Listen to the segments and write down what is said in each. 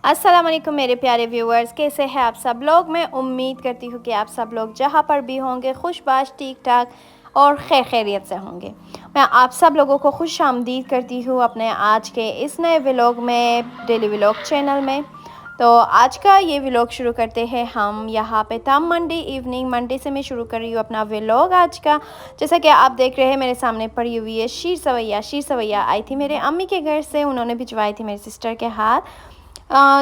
अस्सलाम वालेकुम मेरे प्यारे व्यूअर्स, कैसे हैं आप सब लोग। मैं उम्मीद करती हूँ कि आप सब लोग जहाँ पर भी होंगे खुशबाश, ठीक ठाक और खैर खैरियत से होंगे। मैं आप सब लोगों को खुश आमदीद करती हूँ अपने आज के इस नए व्लॉग में, डेली व्लॉग चैनल में। तो आज का ये व्लॉग शुरू करते हैं हम यहाँ पे था मंडे इवनिंग। मंडे से मैं शुरू कर रही हूँ अपना व्लॉग आज का। जैसा कि आप देख रहे हैं मेरे सामने पड़ी हुई है शीर सवैया। शीर सवैया आई थी मेरे अम्मी के घर से, उन्होंने भिजवाई थी मेरी सिस्टर के हाथ,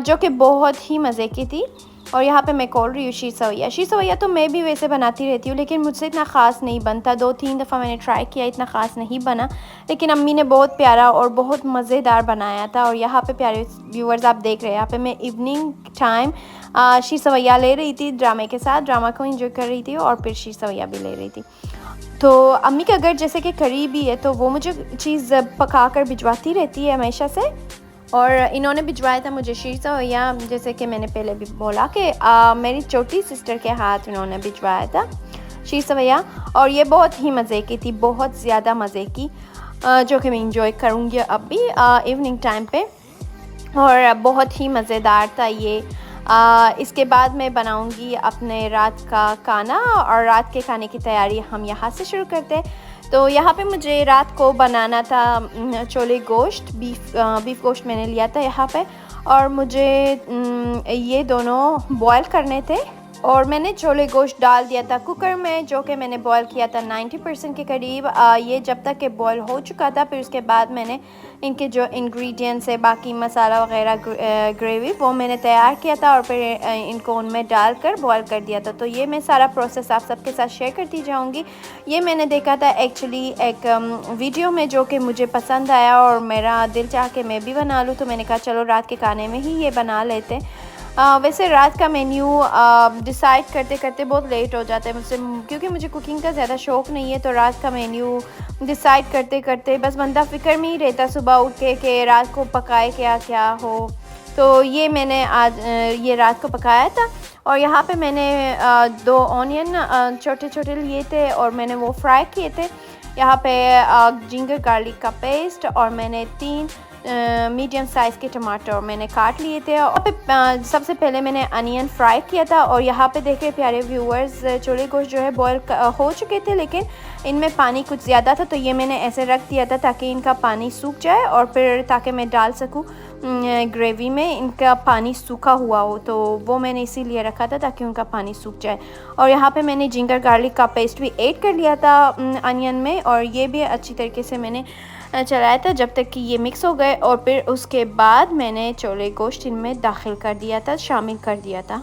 जो कि बहुत ही मज़े की थी। और यहाँ पे मैं खोल रही हूँ शीर सवैया। शीर सवैया तो मैं भी वैसे बनाती रहती हूँ, लेकिन मुझसे इतना ख़ास नहीं बनता। 2-3 दफ़ा मैंने ट्राई किया, इतना ख़ास नहीं बना, लेकिन अम्मी ने बहुत प्यारा और बहुत मज़ेदार बनाया था। और यहाँ पे प्यारे व्यूअर्स आप देख रहे हैं, यहाँ पे मैं इवनिंग टाइम शीर सवैया ले रही थी ड्रामे के साथ, ड्रामा को इंजॉय कर रही थी और फिर शीर सवैया भी ले रही थी। तो अम्मी का घर जैसे कि करीब ही है, तो वो मुझे चीज़ पका कर भिजवाती रहती है हमेशा से। और इन्होंने भिजवाया था मुझे शीर सवैया, जैसे कि मैंने पहले भी बोला कि मेरी छोटी सिस्टर के हाथ इन्होंने भिजवाया था शीर सवैया। और ये बहुत ही मज़े की थी, बहुत ज़्यादा मज़े की, जो कि मैं इंजॉय करूँगी अब भी इवनिंग टाइम पे। और बहुत ही मज़ेदार था ये। इसके बाद मैं बनाऊंगी अपने रात का खाना, और रात के खाने की तैयारी हम यहाँ से शुरू करते हैं। तो यहाँ पे मुझे रात को बनाना था छोले गोश्त, बीफ गोश्त मैंने लिया था यहाँ पे, और मुझे ये दोनों बॉयल करने थे। और मैंने छोले गोश्त डाल दिया था कुकर में, जो कि मैंने बॉयल किया था 90% के करीब। ये जब तक कि बॉयल हो चुका था, फिर उसके बाद मैंने इनके जो इंग्रेडिएंट्स है, बाकी मसाला वगैरह, ग्रेवी, वो मैंने तैयार किया था और फिर इनको उनमें डालकर बॉयल कर दिया था। तो ये मैं सारा प्रोसेस आप सबके साथ शेयर करती जाऊंगी। ये मैंने देखा था एक्चुअली एक वीडियो में, जो कि मुझे पसंद आया और मेरा दिल चाह के मैं भी बना लूँ, तो मैंने कहा चलो रात के खाने में ही ये बना लेते हैं। वैसे रात का मेन्यू डिसाइड करते करते बहुत लेट हो जाता है मुझसे, क्योंकि मुझे कुकिंग का ज़्यादा शौक़ नहीं है। तो रात का मेन्यू डिसाइड करते करते बस बंदा फ़िक्र में ही रहता सुबह उठ के कि रात को पकाए क्या क्या हो। तो ये मैंने आज ये रात को पकाया था। और यहाँ पे मैंने 2 ऑनियन छोटे छोटे लिए थे और मैंने वो फ्राई किए थे। यहाँ पे जिंजर गार्लिक का पेस्ट, और मैंने 3 मीडियम साइज़ के टमाटर मैंने काट लिए थे। और पे सबसे पहले मैंने अनियन फ्राई किया था। और यहाँ पे देख रहे प्यारे व्यूअर्स, छोले गोश्त जो है बॉयल हो चुके थे, लेकिन इनमें पानी कुछ ज़्यादा था, तो ये मैंने ऐसे रख दिया था ताकि इनका पानी सूख जाए, और फिर ताकि मैं डाल सकूँ ग्रेवी में, इनका पानी सूखा हुआ हो। तो वो मैंने इसीलिए रखा था ताकि उनका पानी सूख जाए। और यहाँ पे मैंने जिंजर गार्लिक का पेस्ट भी ऐड कर लिया था अनियन में, और ये भी अच्छी तरीके से मैंने चलाया था जब तक कि ये मिक्स हो गए। और फिर उसके बाद मैंने छोले गोश्त इनमें दाखिल कर दिया था, शामिल कर दिया था।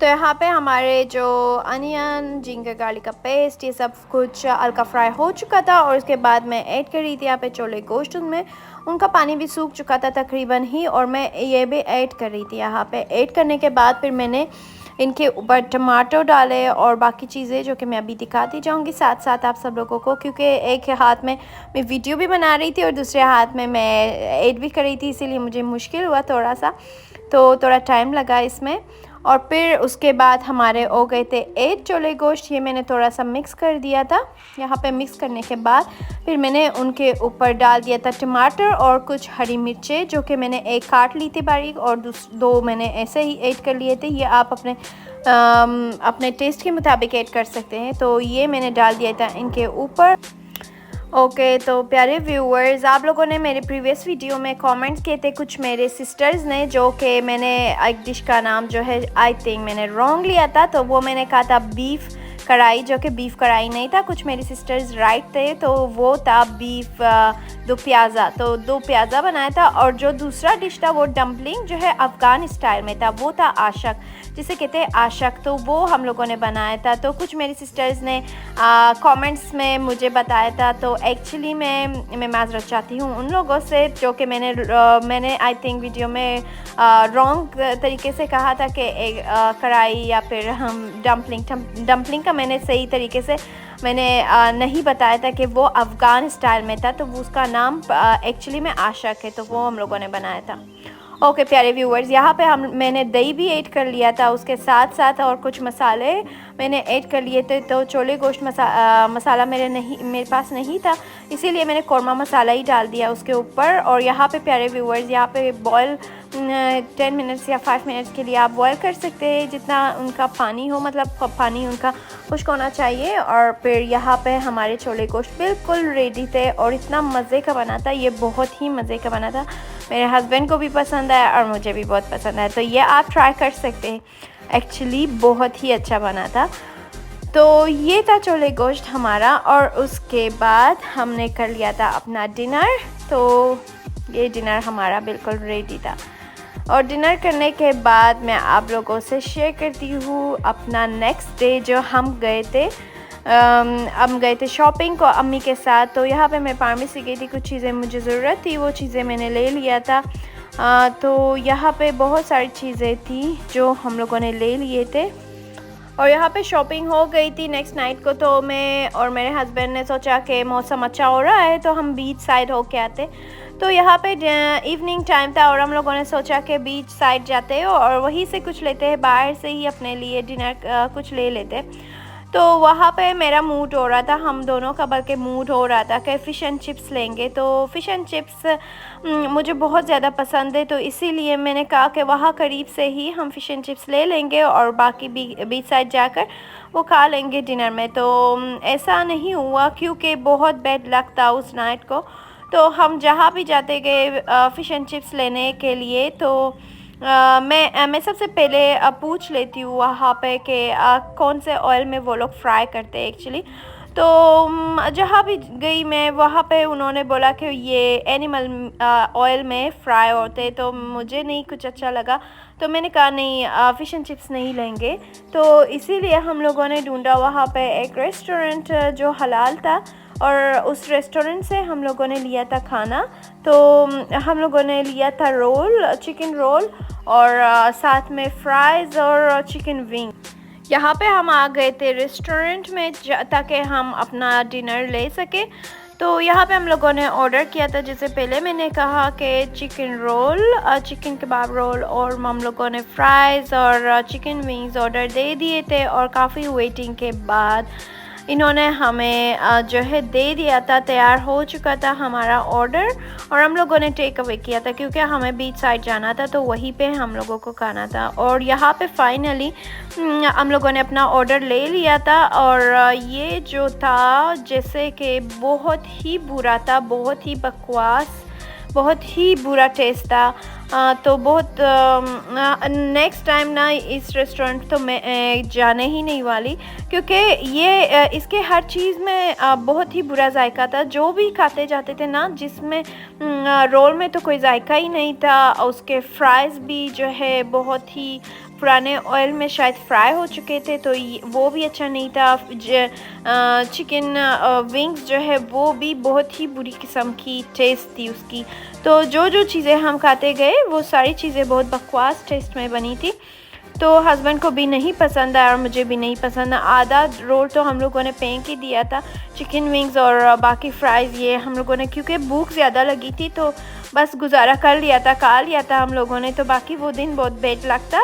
तो यहाँ पे हमारे जो अनियन, जिंजर गार्लिक का पेस्ट, ये सब कुछ हल्का फ्राई हो चुका था। और उसके बाद मैं ऐड कर रही थी यहाँ पे छोले गोश्त, उनमें उनका पानी भी सूख चुका था तकरीबन ही, और मैं ये भी ऐड कर रही थी। यहाँ पे ऐड करने के बाद फिर मैंने इनके ऊपर टमाटो डाले और बाकी चीज़ें, जो कि मैं अभी दिखाती जाऊंगी साथ साथ आप सब लोगों को, क्योंकि एक हाथ में मैं वीडियो भी बना रही थी और दूसरे हाथ में मैं ऐड भी कर रही थी, इसीलिए मुझे मुश्किल हुआ थोड़ा सा, तो थोड़ा टाइम लगा इसमें। और फिर उसके बाद हमारे हो गए थे 8 छोले गोश्त, ये मैंने थोड़ा सा मिक्स कर दिया था। यहाँ पे मिक्स करने के बाद फिर मैंने उनके ऊपर डाल दिया था टमाटर और कुछ हरी मिर्चें, जो कि मैंने एक काट ली थी बारीक, और 2 मैंने ऐसे ही ऐड कर लिए थे। ये आप अपने टेस्ट के मुताबिक ऐड कर सकते हैं। तो ये मैंने डाल दिया था इनके ऊपर। ओके तो प्यारे व्यूअर्स, आप लोगों ने मेरे प्रीवियस वीडियो में कमेंट्स किए थे कुछ मेरे सिस्टर्स ने, जो कि मैंने एक डिश का नाम जो है आई थिंक मैंने रॉन्ग लिया था। तो वो मैंने कहा था बीफ कढ़ाई, जो कि बीफ कढ़ाई नहीं था। कुछ मेरी सिस्टर्स राइट थे, तो वो था बीफ दो प्याज़ा। तो 2 प्याज़ा बनाया था। और जो दूसरा डिश था वो डम्पलिंग, जो है अफ़गान स्टाइल में था, वो था आशक, जिसे कहते हैं आशक। तो वो हम लोगों ने बनाया था। तो कुछ मेरी सिस्टर्स ने कमेंट्स में मुझे बताया था। तो एक्चुअली मैं माज़रत चाहती हूँ उन लोगों से, जो कि मैंने आई थिंक वीडियो में रॉन्ग तरीके से कहा था कि कढ़ाई या फिर हम डम्पलिंग का मैंने सही तरीके से नहीं बताया था कि वो अफ़गान स्टाइल में था। तो वो उसका नाम एक्चुअली में आशक है, तो वो हम लोगों ने बनाया था। ओके प्यारे व्यूवर्स, यहाँ पे मैंने दही भी ऐड कर लिया था उसके साथ साथ, और कुछ मसाले मैंने ऐड कर लिए थे। तो छोले गोश्त मसाला मेरे पास नहीं था, इसीलिए मैंने कौरमा मसाला ही डाल दिया उसके ऊपर। और यहाँ पे प्यारे व्यूवर्स, यहाँ पे बॉयल 10 मिनट्स या 5 मिनट्स के लिए आप बॉयल कर सकते हैं, जितना उनका पानी हो, मतलब पानी उनका खुश्क होना चाहिए। और फिर यहाँ पे हमारे छोले गोश्त बिल्कुल रेडी थे और इतना मज़े का बना था, ये बहुत ही मज़े का बना था। मेरे हस्बैंड को भी पसंद आया और मुझे भी बहुत पसंद आया, तो ये आप ट्राई कर सकते हैं। एक्चुअली बहुत ही अच्छा बना था। तो ये था छोले गोश्त हमारा, और उसके बाद हमने कर लिया था अपना डिनर। तो ये डिनर हमारा बिल्कुल रेडी था। और डिनर करने के बाद मैं आप लोगों से शेयर करती हूँ अपना नेक्स्ट डे, जो हम गए थे शॉपिंग को अम्मी के साथ। तो यहाँ पे मैं फार्मेसी गई थी, कुछ चीज़ें मुझे ज़रूरत थी, वो चीज़ें मैंने ले लिया था। तो यहाँ पे बहुत सारी चीज़ें थी जो हम लोगों ने ले लिए थे, और यहाँ पे शॉपिंग हो गई थी नेक्स्ट नाइट को। तो मैं और मेरे हस्बैंड ने सोचा कि मौसम अच्छा हो रहा है तो हम बीच साइड होके आते। तो यहाँ पे इवनिंग टाइम था और हम लोगों ने सोचा कि बीच साइड जाते हो और वहीं से कुछ लेते हैं, बाहर से ही अपने लिए डिनर कुछ ले लेते। तो वहाँ पे मेरा मूड हो रहा था, हम दोनों का बल्कि मूड हो रहा था कि फ़िश एंड चिप्स लेंगे। तो फ़िश एंड चिप्स मुझे बहुत ज़्यादा पसंद है, तो इसीलिए मैंने कहा कि वहाँ करीब से ही हम फ़िश एंड चिप्स ले लेंगे और बाकी बीच साइड जाकर वो खा लेंगे डिनर में। तो ऐसा नहीं हुआ, क्योंकि बहुत बैड लक था उस नाइट को। तो हम जहाँ भी जाते गए फ़िश एंड चिप्स लेने के लिए, तो मैं सबसे पहले पूछ लेती हूँ वहाँ पे कि कौन से ऑयल में वो लोग फ्राई करते हैं एक्चुअली। तो जहाँ भी गई मैं वहाँ पे उन्होंने बोला कि ये एनिमल ऑयल में फ्राई होते, तो मुझे नहीं कुछ अच्छा लगा। तो मैंने कहा नहीं, फ़िश एंड चिप्स नहीं लेंगे। तो इसीलिए हम लोगों ने ढूंढा वहाँ पे एक रेस्टोरेंट जो हलाल था, और उस रेस्टोरेंट से हम लोगों ने लिया था खाना। तो हम लोगों ने लिया था रोल, चिकन रोल, और साथ में फ्राइज़ और चिकन विंग। यहाँ पे हम आ गए थे रेस्टोरेंट में ताकि हम अपना डिनर ले सके। तो यहाँ पे हम लोगों ने ऑर्डर किया था, जैसे पहले मैंने कहा कि चिकन रोल, चिकन कबाब रोल, और हम लोगों ने फ्राइज़ और चिकन विंग्स ऑर्डर दे दिए थे। और काफ़ी वेटिंग के बाद इन्होंने हमें जो है दे दिया था, तैयार हो चुका था हमारा ऑर्डर, और हम लोगों ने टेक अवे किया था क्योंकि हमें बीच साइड जाना था, तो वहीं पे हम लोगों को खाना था। और यहाँ पे फाइनली हम लोगों ने अपना ऑर्डर ले लिया था। और ये जो था जैसे कि बहुत ही बुरा था, बहुत ही बकवास, बहुत ही बुरा टेस्ट था। तो बहुत नेक्स्ट टाइम ना इस रेस्टोरेंट तो मैं जाने ही नहीं वाली, क्योंकि ये इसके हर चीज़ में बहुत ही बुरा जायका था। जो भी खाते जाते थे ना, जिसमें रोल में तो कोई जायका ही नहीं था, उसके फ्राइज़ भी जो है बहुत ही पुराने ऑयल में शायद फ्राई हो चुके थे, तो वो भी अच्छा नहीं था। चिकन विंग्स जो है वो भी बहुत ही बुरी किस्म की टेस्ट थी उसकी। तो जो चीज़ें हम खाते गए वो सारी चीज़ें बहुत बकवास टेस्ट में बनी थी। तो हस्बैंड को भी नहीं पसंद आया और मुझे भी नहीं पसंद। आधा रोल तो हम लोगों ने फेंक ही दिया था, चिकन विंग्स और बाकी फ्राइज़ ये हम लोगों ने, क्योंकि भूख ज़्यादा लगी थी तो बस गुजारा कर लिया था, खा लिया था हम लोगों ने। तो बाकी वो दिन बहुत बेड लगता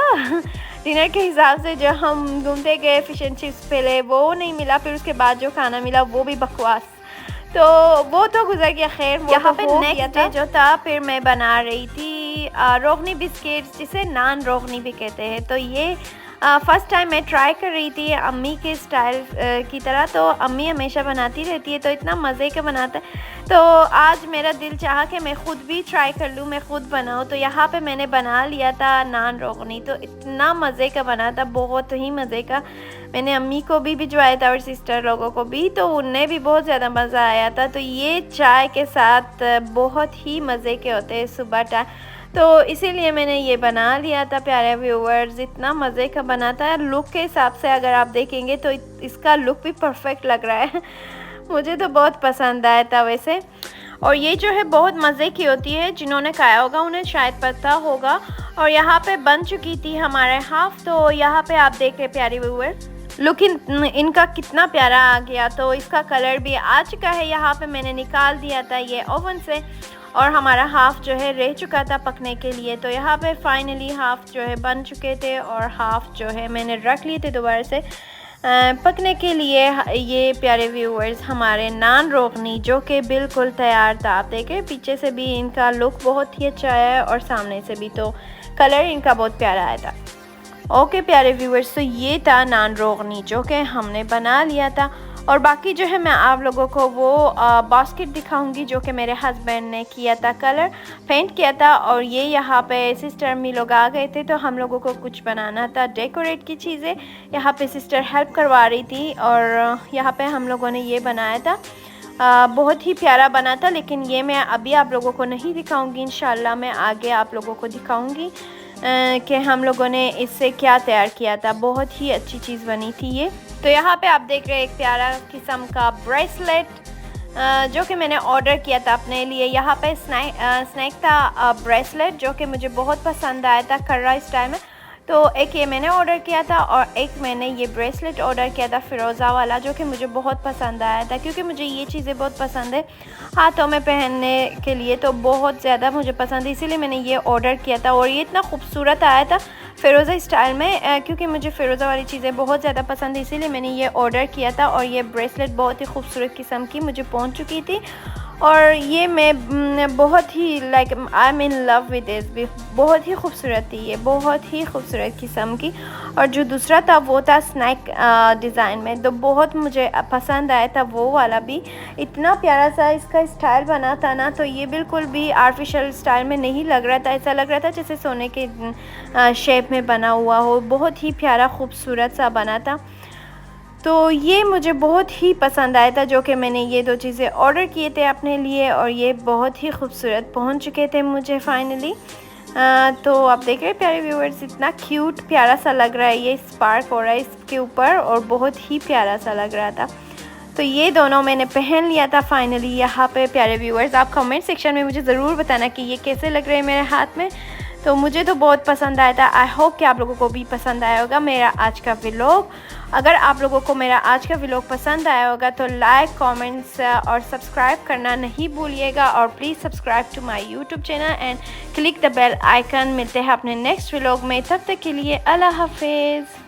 डिनर के हिसाब से। जो हम घूमते गए फ़िश एंड चिप्स, पहले वो नहीं मिला, फिर उसके बाद जो खाना मिला वो भी बकवास। तो वो तो गुजर गया, खैर। यहाँ पे नेक्स्ट डे जो था, फिर मैं बना रही थी रोगनी बिस्किट्स, जिसे नान रोगनी भी कहते हैं। तो ये फ़र्स्ट टाइम मैं ट्राई कर रही थी अम्मी के स्टाइल की तरह। तो अम्मी हमेशा बनाती रहती है, तो इतना मज़े का बनाता है। तो आज मेरा दिल चाहा कि मैं ख़ुद भी ट्राई कर लूँ, मैं ख़ुद बनाऊँ। तो यहाँ पे मैंने बना लिया था नान रोगनी, तो इतना मज़े का बना था, बहुत ही मज़े का। मैंने अम्मी को भी भिजवाया था और सिस्टर लोगों को भी, तो उन्हें भी बहुत ज़्यादा मज़ा आया था। तो ये चाय के साथ बहुत ही मज़े के होते हैं सुबह टाइम, तो इसीलिए मैंने ये बना लिया था। प्यारे व्यूअर्स, इतना मज़े का बना था। लुक के हिसाब से अगर आप देखेंगे तो इसका लुक भी परफेक्ट लग रहा है मुझे तो बहुत पसंद आया था वैसे। और ये जो है बहुत मज़े की होती है, जिन्होंने खाया होगा उन्हें शायद पता होगा। और यहाँ पे बन चुकी थी हमारे हाफ। तो यहाँ पे आप देख रहे प्यारे व्यूअर्स, लुक इनका कितना प्यारा आ गया। तो इसका कलर भी आ चुका है। यहाँ पे मैंने निकाल दिया था ये ओवन से। और हमारा हाफ़ जो है रह चुका था पकने के लिए। तो यहाँ पे फाइनली हाफ़ जो है बन चुके थे और हाफ़ जो है मैंने रख लिए थे दोबारा से पकने के लिए। ये प्यारे व्यूअर्स हमारे नान रोगनी जो कि बिल्कुल तैयार था। आप देखें पीछे से भी इनका लुक बहुत ही अच्छा है और सामने से भी, तो कलर इनका बहुत प्यारा आया था। ओके प्यारे व्यूअर्स, तो ये था नान रोगनी जो कि हमने बना लिया था। और बाकी जो है मैं आप लोगों को वो बास्केट दिखाऊंगी जो कि मेरे हस्बैंड ने किया था, कलर पेंट किया था। और ये यहाँ पे सिस्टर अम्मी लोग आ गए थे तो हम लोगों को कुछ बनाना था डेकोरेट की चीज़ें। यहाँ पे सिस्टर हेल्प करवा रही थी और यहाँ पे हम लोगों ने ये बनाया था। बहुत ही प्यारा बना था, लेकिन ये मैं अभी आप लोगों को नहीं दिखाऊंगी, इंशाल्लाह मैं आगे आप लोगों को दिखाऊंगी कि हम लोगों ने इससे क्या तैयार किया था। बहुत ही अच्छी चीज़ बनी थी ये। तो यहाँ पे आप देख रहे हैं एक प्यारा किस्म का ब्रेसलेट जो कि मैंने ऑर्डर किया था अपने लिए। यहाँ पे स्नैक था ब्रेसलेट जो कि मुझे बहुत पसंद आया था कर्रा स्टाइल में। तो एक ये मैंने ऑर्डर किया था और एक मैंने ये ब्रेसलेट ऑर्डर किया था फ़िरोज़ा वाला जो कि मुझे बहुत पसंद आया था, क्योंकि मुझे ये चीज़ें बहुत पसंद है हाथों में पहनने के लिए, तो बहुत ज़्यादा मुझे पसंद है, इसीलिए मैंने ये ऑर्डर किया था। और ये इतना खूबसूरत आया था फ़िरोज़ा स्टाइल में, क्योंकि मुझे फ़िरोज़ा वाली चीज़ें बहुत ज़्यादा पसंद है, इसीलिए मैंने ये ऑर्डर किया था। और ये ब्रेसलेट बहुत ही खूबसूरत किस्म की मुझे पहुँच चुकी थी और ये मैं बहुत ही like I am in love with this. बहुत ही खूबसूरत थी ये, बहुत ही खूबसूरत किस्म की। और जो दूसरा था वो था स्नैक डिज़ाइन में, तो बहुत मुझे पसंद आया था वो वाला भी। इतना प्यारा सा इसका स्टाइल बना था ना, तो ये बिल्कुल भी आर्टिफिशियल स्टाइल में नहीं लग रहा था, ऐसा लग रहा था जैसे सोने के शेप में बना हुआ हो। बहुत ही प्यारा खूबसूरत सा बना था, तो ये मुझे बहुत ही पसंद आया था जो कि मैंने ये दो चीज़ें ऑर्डर किए थे अपने लिए और ये बहुत ही खूबसूरत पहुंच चुके थे मुझे फाइनली। तो आप देख रहे हैं प्यारे व्यूअर्स, इतना क्यूट प्यारा सा लग रहा है, ये स्पार्क हो रहा है इसके ऊपर और बहुत ही प्यारा सा लग रहा था। तो ये दोनों मैंने पहन लिया था फाइनली यहाँ पे। प्यारे व्यूअर्स, आप कमेंट सेक्शन में मुझे ज़रूर बताना कि ये कैसे लग रहे हैं मेरे हाथ में। तो मुझे तो बहुत पसंद आया था। आई होप कि आप लोगों को भी पसंद आया होगा मेरा आज का व्लॉग। अगर आप लोगों को मेरा आज का व्लॉग पसंद आया होगा तो लाइक, कमेंट्स और सब्सक्राइब करना नहीं भूलिएगा। और please subscribe to my YouTube channel and click the bell icon. मिलते हैं अपने नेक्स्ट व्लॉग में, तब तक के लिए अल्लाह हाफिज़।